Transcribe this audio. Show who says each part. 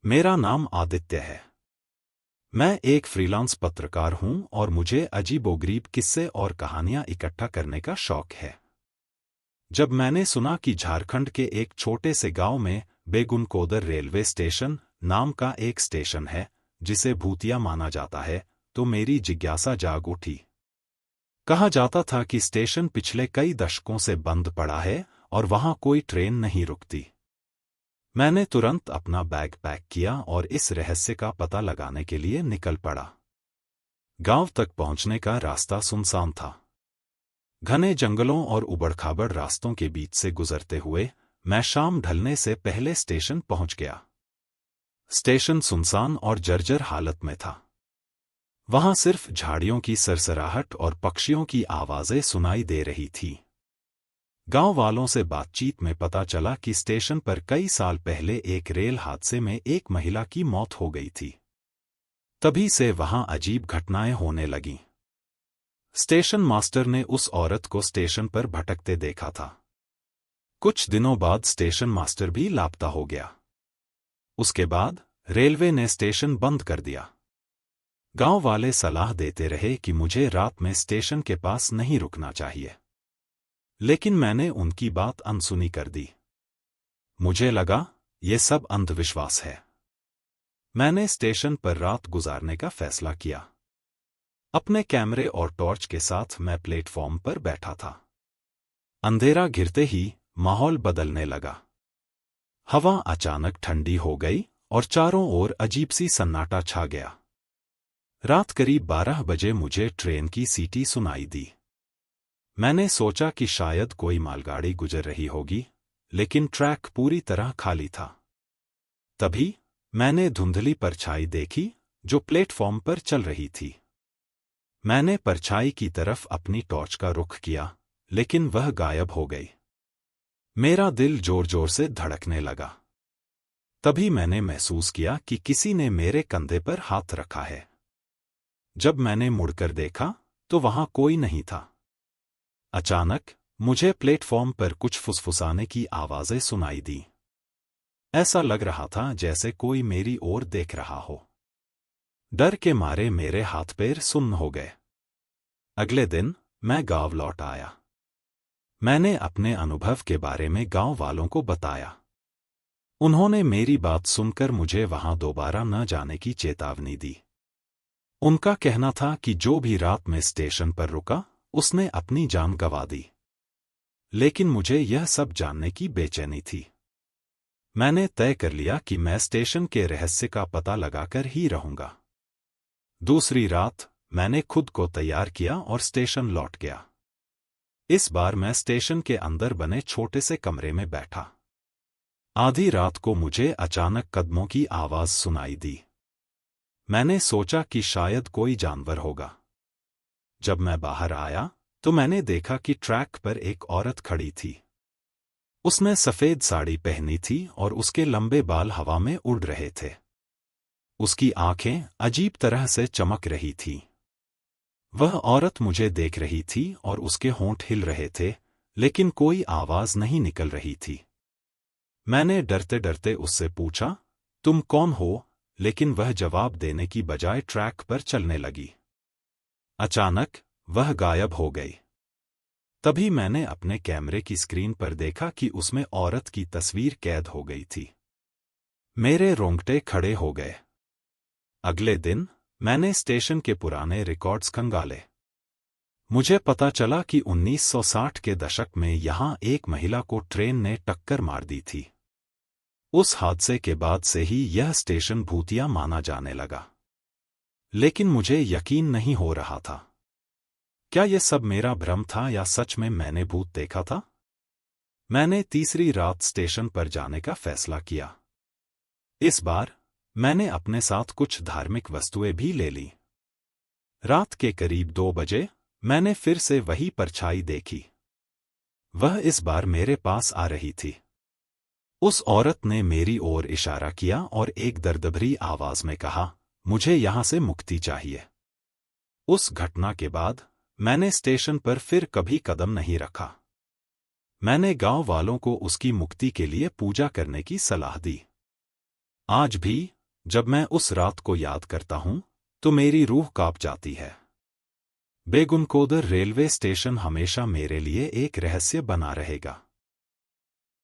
Speaker 1: मेरा नाम आदित्य है। मैं एक फ्रीलांस पत्रकार हूं और मुझे अजीबोगरीब किस्से और कहानियां इकट्ठा करने का शौक है। जब मैंने सुना कि झारखंड के एक छोटे से गांव में बेगुनकोदर रेलवे स्टेशन नाम का एक स्टेशन है जिसे भूतिया माना जाता है, तो मेरी जिज्ञासा जाग उठी। कहा जाता था कि स्टेशन पिछले कई दशकों से बंद पड़ा है और वहां कोई ट्रेन नहीं रुकती। मैंने तुरंत अपना बैग पैक किया और इस रहस्य का पता लगाने के लिए निकल पड़ा। गांव तक पहुंचने का रास्ता सुनसान था। घने जंगलों और उबड़-खाबड़ रास्तों के बीच से गुजरते हुए मैं शाम ढलने से पहले स्टेशन पहुंच गया। स्टेशन सुनसान और जर्जर हालत में था। वहां सिर्फ झाड़ियों की सरसराहट और पक्षियों की आवाजें सुनाई दे रही थी। गांव वालों से बातचीत में पता चला कि स्टेशन पर कई साल पहले एक रेल हादसे में एक महिला की मौत हो गई थी। तभी से वहां अजीब घटनाएं होने लगीं। स्टेशन मास्टर ने उस औरत को स्टेशन पर भटकते देखा था। कुछ दिनों बाद स्टेशन मास्टर भी लापता हो गया। उसके बाद रेलवे ने स्टेशन बंद कर दिया। गांव वाले सलाह देते रहे कि मुझे रात में स्टेशन के पास नहीं रुकना चाहिए, लेकिन मैंने उनकी बात अनसुनी कर दी। मुझे लगा ये सब अंधविश्वास है। मैंने स्टेशन पर रात गुजारने का फैसला किया। अपने कैमरे और टॉर्च के साथ मैं प्लेटफॉर्म पर बैठा था। अंधेरा घिरते ही माहौल बदलने लगा। हवा अचानक ठंडी हो गई और चारों ओर अजीब सी सन्नाटा छा गया। रात करीब 12 बजे मुझे ट्रेन की सीटी सुनाई दी। मैंने सोचा कि शायद कोई मालगाड़ी गुजर रही होगी, लेकिन ट्रैक पूरी तरह खाली था। तभी मैंने धुंधली परछाई देखी जो प्लेटफॉर्म पर चल रही थी। मैंने परछाई की तरफ अपनी टॉर्च का रुख किया, लेकिन वह गायब हो गई। मेरा दिल जोर-जोर से धड़कने लगा। तभी मैंने महसूस किया कि किसी ने मेरे कंधे पर हाथ रखा है। जब मैंने मुड़कर देखा तो वहां कोई नहीं था। अचानक मुझे प्लेटफॉर्म पर कुछ फुसफुसाने की आवाजें सुनाई दी। ऐसा लग रहा था जैसे कोई मेरी ओर देख रहा हो। डर के मारे मेरे हाथ पैर सुन्न हो गए। अगले दिन मैं गांव लौट आया। मैंने अपने अनुभव के बारे में गांव वालों को बताया। उन्होंने मेरी बात सुनकर मुझे वहां दोबारा न जाने की चेतावनी दी। उनका कहना था कि जो भी रात में स्टेशन पर रुका उसने अपनी जान गंवा दी। लेकिन मुझे यह सब जानने की बेचैनी थी। मैंने तय कर लिया कि मैं स्टेशन के रहस्य का पता लगाकर ही रहूंगा। दूसरी रात मैंने खुद को तैयार किया और स्टेशन लौट गया। इस बार मैं स्टेशन के अंदर बने छोटे से कमरे में बैठा। आधी रात को मुझे अचानक कदमों की आवाज सुनाई दी। मैंने सोचा कि शायद कोई जानवर होगा। जब मैं बाहर आया तो मैंने देखा कि ट्रैक पर एक औरत खड़ी थी। उसने सफेद साड़ी पहनी थी और उसके लंबे बाल हवा में उड़ रहे थे। उसकी आंखें अजीब तरह से चमक रही थीं। वह औरत मुझे देख रही थी और उसके होंठ हिल रहे थे, लेकिन कोई आवाज नहीं निकल रही थी। मैंने डरते डरते उससे पूछा, तुम कौन हो? लेकिन वह जवाब देने की बजाय ट्रैक पर चलने लगी। अचानक वह गायब हो गई। तभी मैंने अपने कैमरे की स्क्रीन पर देखा कि उसमें औरत की तस्वीर कैद हो गई थी। मेरे रोंगटे खड़े हो गए। अगले दिन मैंने स्टेशन के पुराने रिकॉर्ड्स खंगाले। मुझे पता चला कि 1960 के दशक में यहां एक महिला को ट्रेन ने टक्कर मार दी थी। उस हादसे के बाद से ही यह स्टेशन भूतिया माना जाने लगा। लेकिन मुझे यकीन नहीं हो रहा था। क्या यह सब मेरा भ्रम था या सच में मैंने भूत देखा था? मैंने तीसरी रात स्टेशन पर जाने का फैसला किया। इस बार मैंने अपने साथ कुछ धार्मिक वस्तुएं भी ले लीं। रात के करीब 2 बजे मैंने फिर से वही परछाई देखी। वह इस बार मेरे पास आ रही थी। उस औरत ने मेरी ओर इशारा किया और एक दर्दभरी आवाज में कहा, मुझे यहां से मुक्ति चाहिए। उस घटना के बाद मैंने स्टेशन पर फिर कभी कदम नहीं रखा। मैंने गांव वालों को उसकी मुक्ति के लिए पूजा करने की सलाह दी। आज भी जब मैं उस रात को याद करता हूं तो मेरी रूह कांप जाती है। बेगुनकोदर रेलवे स्टेशन हमेशा मेरे लिए एक रहस्य बना रहेगा।